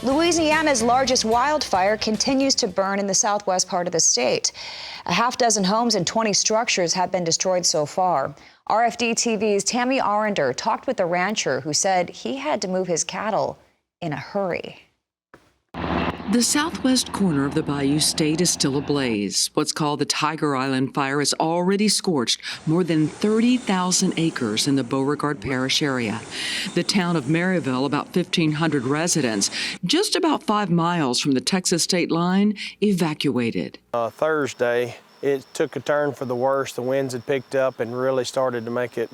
Louisiana's largest wildfire continues to burn in the southwest part of the state. A half dozen homes and 20 structures have been destroyed so far. RFD TV's Tammy Arender talked with a rancher who said he had to move his cattle in a hurry. The southwest corner of the Bayou State is still ablaze. What's called the Tiger Island Fire has already scorched more than 30,000 acres in the Beauregard Parish area. The town of Maryville, about 1,500 residents, just about 5 miles from the Texas state line, evacuated. Thursday, it took a turn for the worse. The winds had picked up and really started to make it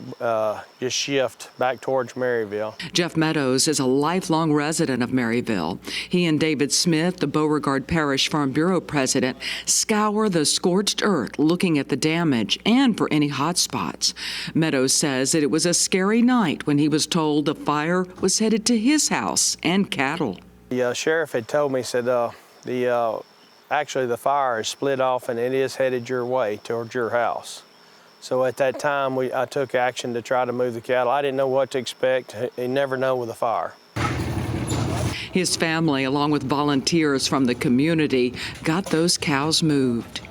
just shift back towards Maryville. Jeff Meadows is a lifelong resident of Maryville. He and David Smith, the Beauregard Parish Farm Bureau president, scour the scorched earth looking at the damage and for any hot spots. Meadows says that it was a scary night when he was told the fire was headed to his house and cattle. The sheriff had told me, said actually the fire is split off and it is headed your way towards your house. So at that time, I took action to try to move the cattle. I didn't know what to expect. You never know with a fire. His family, along with volunteers from the community, got those cows moved.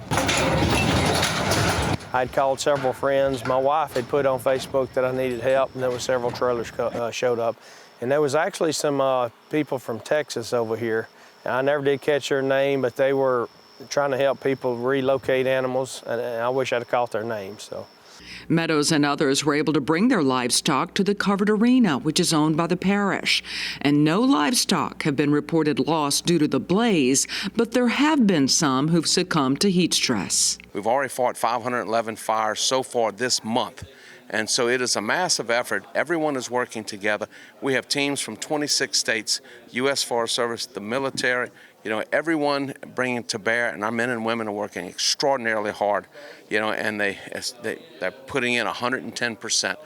I'd called several friends. My wife had put on Facebook that I needed help, and there were several trailers showed up. And there was actually some people from Texas over here. I never did catch their name, but they were trying to help people relocate animals, and I wish I'd have caught their names. So. Meadows and others were able to bring their livestock to the covered arena, which is owned by the parish. And no livestock have been reported lost due to the blaze, but there have been some who've succumbed to heat stress. We've already fought 511 fires so far this month. And so it is a massive effort. Everyone is working together. We have teams from 26 states, U.S. Forest Service, the military, everyone bringing to bear, and our men and women are working extraordinarily hard, and they're putting in 110%.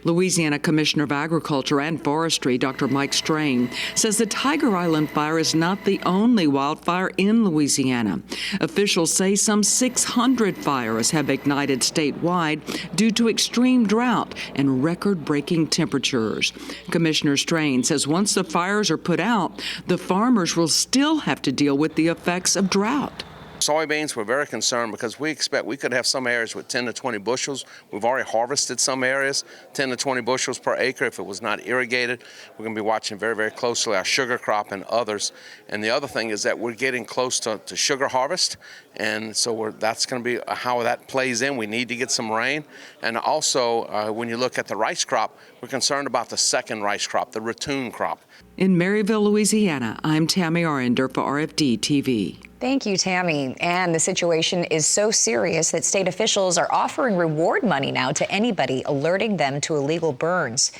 Louisiana Commissioner of Agriculture and Forestry, Dr. Mike Strain, says the Tiger Island fire is not the only wildfire in Louisiana. Officials say some 600 fires have ignited statewide due to extreme drought and record-breaking temperatures. Commissioner Strain says once the fires are put out, the farmers will still have to deal with the effects of drought. Soybeans, we're very concerned because we expect we could have some areas with 10 to 20 bushels. We've already harvested some areas, 10 to 20 bushels per acre if it was not irrigated. We're going to be watching very, very closely our sugar crop and others. And the other thing is that we're getting close to sugar harvest. And so that's going to be how that plays in. We need to get some rain. And also, when you look at the rice crop, we're concerned about the second rice crop, the ratoon crop. In Maryville, Louisiana, I'm Tammy Arender for RFD TV. Thank you, Tammy. And the situation is so serious that state officials are offering reward money now to anybody alerting them to illegal burns.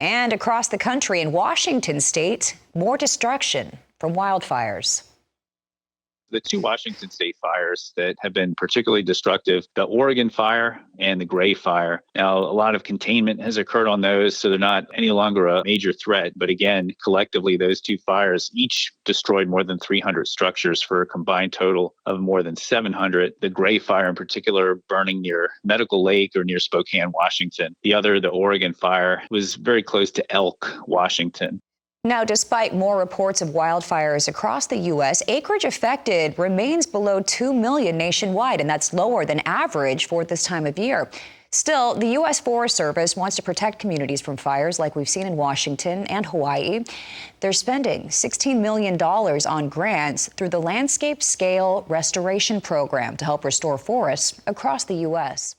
And across the country in Washington state, more destruction from wildfires. The two Washington state fires that have been particularly destructive, the Oregon fire and the Gray fire. Now, a lot of containment has occurred on those, so they're not any longer a major threat. But again, collectively, those two fires each destroyed more than 300 structures for a combined total of more than 700. The Gray fire in particular burning near Medical Lake or near Spokane, Washington. The other, the Oregon fire, was very close to Elk, Washington. Now, despite more reports of wildfires across the U.S., acreage affected remains below 2 million nationwide, and that's lower than average for this time of year. Still, the U.S. Forest Service wants to protect communities from fires like we've seen in Washington and Hawaii. They're spending $16 million on grants through the Landscape Scale Restoration Program to help restore forests across the U.S.